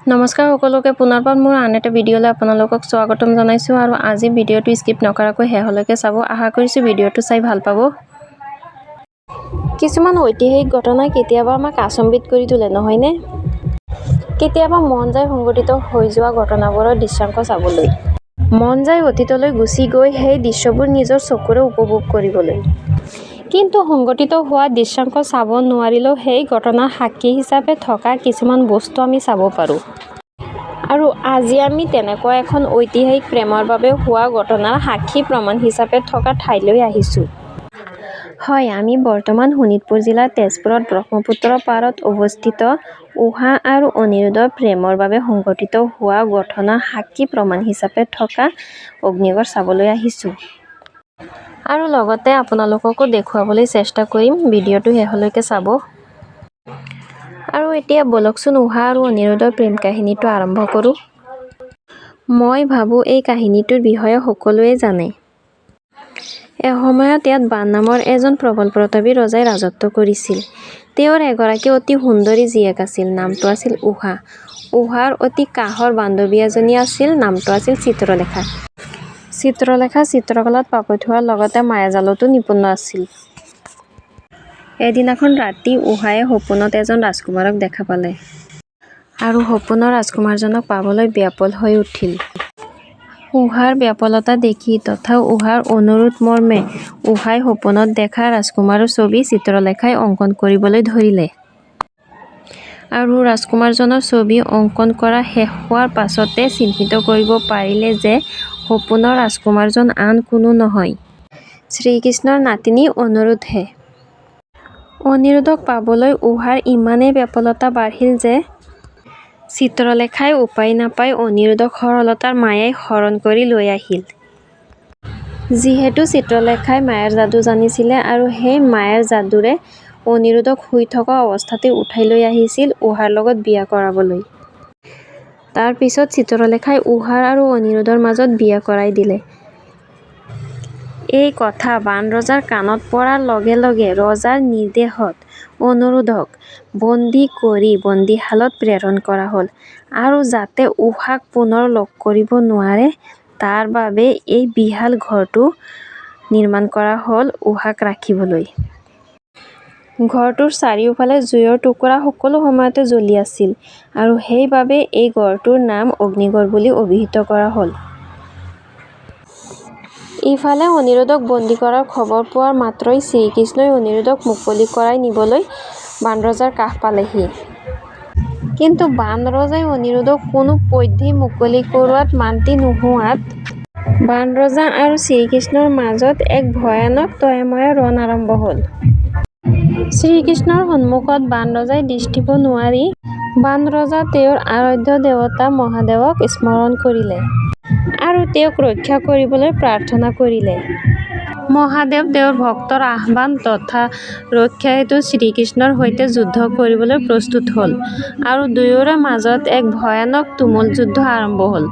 নমস্কাৰ সকলোকে পুনৰবাৰ মোৰ আন এটা ভিডিঅ'লৈ আপোনালোকক স্বাগতম জনাইছোঁ আৰু আজি ভিডিঅ'টো স্কিপ নকৰাকৈ শেষলৈকে চাব। আশা কৰিছোঁ ভিডিঅ'টো চাই ভাল পাব। কিছুমান ঐতিহাসিক ঘটনাই কেতিয়াবা আমাক আচম্বিত কৰি তোলে, নহয়নে? কেতিয়াবা মন যায় সংঘটিত হৈ যোৱা ঘটনাবোৰৰ দৃশ্যাংশ চাবলৈ। মন যায় অতীতলৈ গুচি গৈ সেই দৃশ্যবোৰ নিজৰ চকুৰে উপভোগ কৰিবলৈ। কিন্তু সংঘটিত হোৱা দৃশ্যাংশ চাব নোৱাৰিলেও সেই ঘটনাৰ সাক্ষী হিচাপে থকা কিছুমান বস্তু আমি চাব পাৰোঁ। আৰু আজি আমি তেনেকুৱা এখন ঐতিহাসিক প্ৰেমৰ বাবে হোৱা ঘটনাৰ সাক্ষী প্ৰমাণ হিচাপে থকা ঠাইলৈ আহিছোঁ। হয়, আমি বৰ্তমান শোণিতপুৰ জিলাৰ তেজপুৰত ব্ৰহ্মপুত্ৰৰ পাৰত অৱস্থিত উষা আৰু অনিৰুদ্ধৰ প্ৰেমৰ বাবে সংঘটিত হোৱা ঘটনাৰ সাক্ষী প্ৰমাণ হিচাপে থকা অগ্নিগড় চাবলৈ আহিছোঁ। আৰু লগতে আপোনালোককো দেখুৱাবলৈ চেষ্টা কৰিম। ভিডিঅ'টো শেষলৈকে চাব। আৰু এতিয়া বলকচোন উষা আৰু অনিৰুদ্ধৰ প্ৰেম কাহিনীটো আৰম্ভ কৰোঁ। মই ভাবোঁ এই কাহিনীটোৰ বিষয়ে সকলোৱে জানে। এসময়ত ইয়াত বান নামৰ এজন প্ৰবল প্ৰতাপী ৰজাই ৰাজত্ব কৰিছিল। তেওঁৰ এগৰাকী অতি সুন্দৰী জীয়েক আছিল, নামটো আছিল উষা। উষাৰ অতি কাষৰ বান্ধৱী এজনী আছিল, নামটো আছিল চিত্ৰলেখা। চিত্ৰলেখা চিত্ৰকলাত পাকৈত হোৱাৰ লগতে মায়াজালতো নিপুণ আছিল। এদিনাখন ৰাতি উষায়ে সপোনত এজন ৰাজকুমাৰক দেখা পালে। আৰু সপোনৰ ৰাজকুমাৰজনক পাবলৈ ব্যাকুল হৈ উঠিল। উষাৰ ব্যাকুলতা দেখি তথা উষাৰ অনুৰোধ মৰ্মে উষাই সপোনত দেখা ৰাজকুমাৰৰ ছবি চিত্ৰলেখাই অংকন কৰিবলৈ ধৰিলে। আৰু ৰাজকুমাৰজনৰ ছবি অংকন কৰা শেষ হোৱাৰ পাছতে চিহ্নিত কৰিব পাৰিলে যে সপোনৰ ৰাজকুমাৰজন আন কোনো নহয়, শ্ৰীকৃষ্ণৰ নাতিনী অনুৰোধহে। অনিৰুদ্ধক পাবলৈ উষাৰ ইমানেই ব্যাকুলতা বাঢ়িল যে চিত্ৰলেখাই উপায় নাপাই অনিৰুদ্ধক সৰলতাৰ মায়াই হৰণ কৰি লৈ আহিল। যিহেতু চিত্ৰলেখাই মায়াৰ যাদু জানিছিলে আৰু সেই মায়াৰ যাদুৰে অনিৰুদ্ধক শুই থকা অৱস্থাতে উঠাই লৈ আহিছিল উষাৰ লগত বিয়া কৰাবলৈ। তাৰ পিছত চিত্ৰলেখাই উষা আৰু অনিৰুদ্ধৰ মাজত বিয়া কৰাই দিলে। এই কথা বান ৰজাৰ কাণত পৰাৰ লগে লগে ৰজাৰ নিৰ্দেশত অনুৰোধক বন্দী কৰি বন্দীশালত প্ৰেৰণ কৰা হ'ল। আৰু যাতে উষাক পুনৰ লগ কৰিব নোৱাৰে তাৰ বাবে এই বিশাল ঘৰটো নিৰ্মাণ কৰা হ'ল উষাক ৰাখিবলৈ। ঘৰটোৰ চাৰিওফালে জুইৰ টুকুৰা সকলো সময়তে জ্বলি আছিল আৰু সেইবাবে এই গড়টোৰ নাম অগ্নিগড় বুলি অভিহিত কৰা হ'ল। ইফালে অনিৰুদ্ধক বন্দী কৰাৰ খবৰ পোৱাৰ মাত্ৰই শ্ৰীকৃষ্ণই অনিৰুদ্ধক মুকলি কৰাই নিবলৈ বানৰজাৰ কাষ পালেহি। কিন্তু বানৰজাই অনিৰুদ্ধক কোনো পধ্যেই মুকলি কৰোৱাত মান্তি নোহোৱাত বানৰজা আৰু শ্ৰীকৃষ্ণৰ মাজত এক ভয়ানক তয়াময়া ৰণ আৰম্ভ হ'ল। শ্ৰীকৃষ্ণৰ সন্মুখত বানৰজাই দৃষ্টি দিব নোৱাৰি বানৰজা তেওঁৰ আৰাধ্য দেৱতা মহাদেৱক স্মৰণ কৰিলে আৰু তেওঁক ৰক্ষা কৰিবলৈ প্ৰাৰ্থনা কৰিলে। মহাদেৱ তেওঁৰ ভক্তৰ আহ্বান তথা ৰক্ষা হেতু শ্ৰীকৃষ্ণৰ সৈতে যুদ্ধ কৰিবলৈ প্ৰস্তুত হ'ল আৰু দুয়োৰে মাজত এক ভয়ানক তুমুল যুদ্ধ আৰম্ভ হ'ল,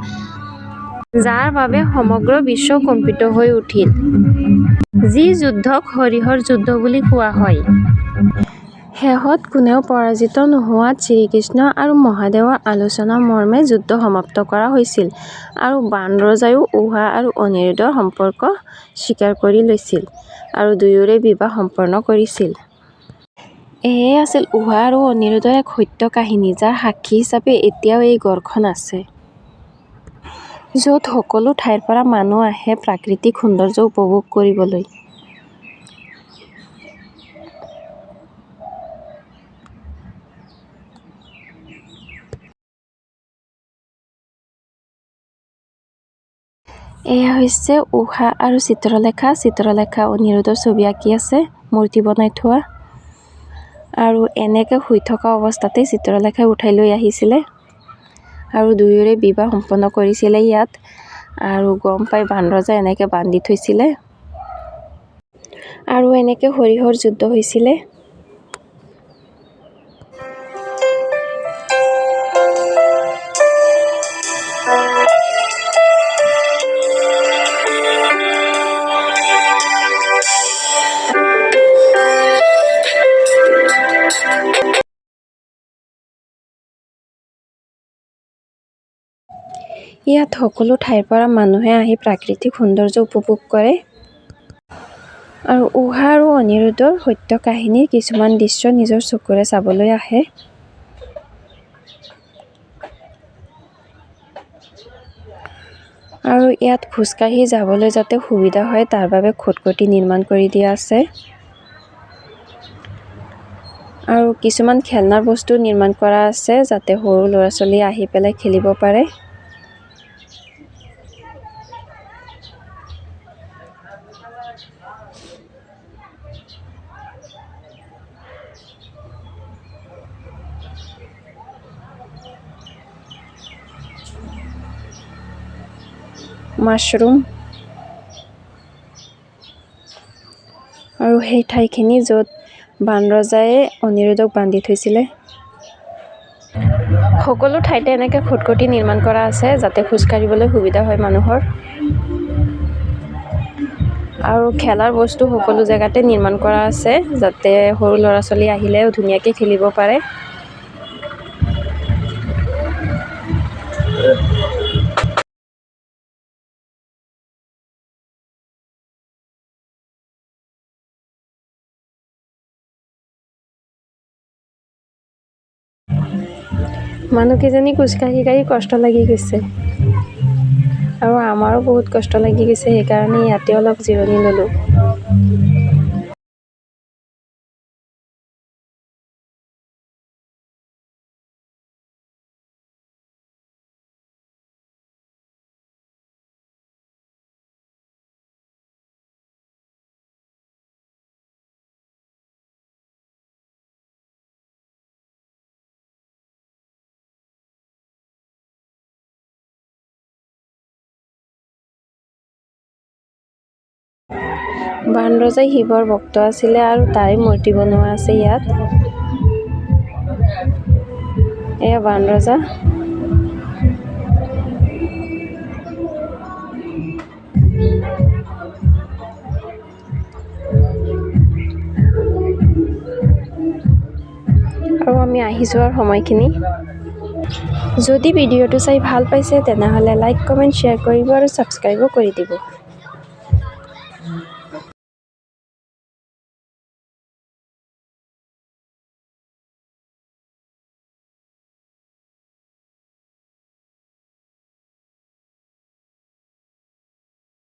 যাৰ বাবে সমগ্ৰ বিশ্ব কম্পিত হৈ উঠিল। যি যুদ্ধক হৰিহৰ যুদ্ধ বুলি কোৱা হয়। শেষত কোনেও পৰাজিত নোহোৱাত শ্ৰীকৃষ্ণ আৰু মহাদেৱৰ আলোচনা মৰ্মে যুদ্ধ সমাপ্ত কৰা হৈছিল আৰু বানৰজাইও উষা আৰু অনিৰুদ্ধৰ সম্পৰ্ক স্বীকাৰ কৰি লৈছিল আৰু দুয়োৰে বিবাহ সম্পন্ন কৰিছিল। এয়ে আছিল উষা আৰু অনিৰুদ্ধৰ এক সত্য কাহিনী, যাৰ সাক্ষী হিচাপে এতিয়াও এই গড়খন আছে। য'ত সকলো ঠাইৰ পৰা মানুহ আহে প্ৰাকৃতিক সৌন্দৰ্য উপভোগ কৰিবলৈ। এয়া হৈছে উষা আৰু চিত্ৰলেখা। চিত্ৰলেখা অনিৰুদ্ধৰ ছবি আঁকি আছে, মূৰ্তি বনাই থোৱা। আৰু এনেকে শুই থকা অৱস্থাতেই চিত্ৰলেখাই উঠাই লৈ আহিছিলে আৰু দুয়োৰে বিবাহ সম্পন্ন কৰিছিলে ইয়াত। আৰু গম পাই বানৰজাই এনেকে বান্ধি থৈছিলে আৰু এনেকে হৰিহৰ যুদ্ধ হৈছিলে। ইয়াত সকলো ঠাইৰ পৰা মানুহে আহি প্ৰাকৃতিক সৌন্দৰ্য উপভোগ কৰে। আৰু উষা আৰু অনিৰুদ্ধৰ সত্য কাহিনীৰ কিছুমান দৃশ্য নিজৰ চকুৰে চাবলৈ আহে। আৰু ইয়াত খোজকাঢ়ি যাবলৈ যাতে সুবিধা হয় তাৰ বাবে খুঁটকুটি নিৰ্মাণ কৰি দিয়া আছে। আৰু কিছুমান খেলনাৰ বস্তু নিৰ্মাণ কৰা আছে যাতে সৰু ল'ৰা-ছোৱালী আহি পেলাই খেলিব পাৰে। মাছৰুম আৰু সেই ঠাইখিনি য'ত বানৰজাই অনিৰুদ্ধক বান্ধি থৈছিলে। সকলো ঠাইতে এনেকৈ খুঁটকুটি নিৰ্মাণ কৰা আছে যাতে খোজকাঢ়িবলৈ সুবিধা হয় মানুহৰ। আৰু খেলাৰ বস্তু সকলো জেগাতে নিৰ্মাণ কৰা আছে যাতে সৰু ল'ৰা-ছোৱালী আহিলেও ধুনীয়াকৈ খেলিব পাৰে। মানুহকেইজনী খোজকাঢ়ি কষ্ট লাগি গৈছে। আৰু আমাৰো বহুত কষ্ট লাগি গৈছে, সেইকাৰণে ইয়াতে অলপ জিৰণি ল'লোঁ। বানৰজাই শিৱৰ ভক্ত আছিলে আৰু তাৰে মূৰ্তি বনোৱা আছে ইয়াত। এয়া বানৰজা। আৰু আমি আহি যোৱাৰ সময়খিনি। যদি ভিডিঅ'টো চাই ভাল পাইছে তেনেহ'লে লাইক, কমেণ্ট, শ্বেয়াৰ কৰিব আৰু ছাবস্ক্ৰাইবো কৰি দিব।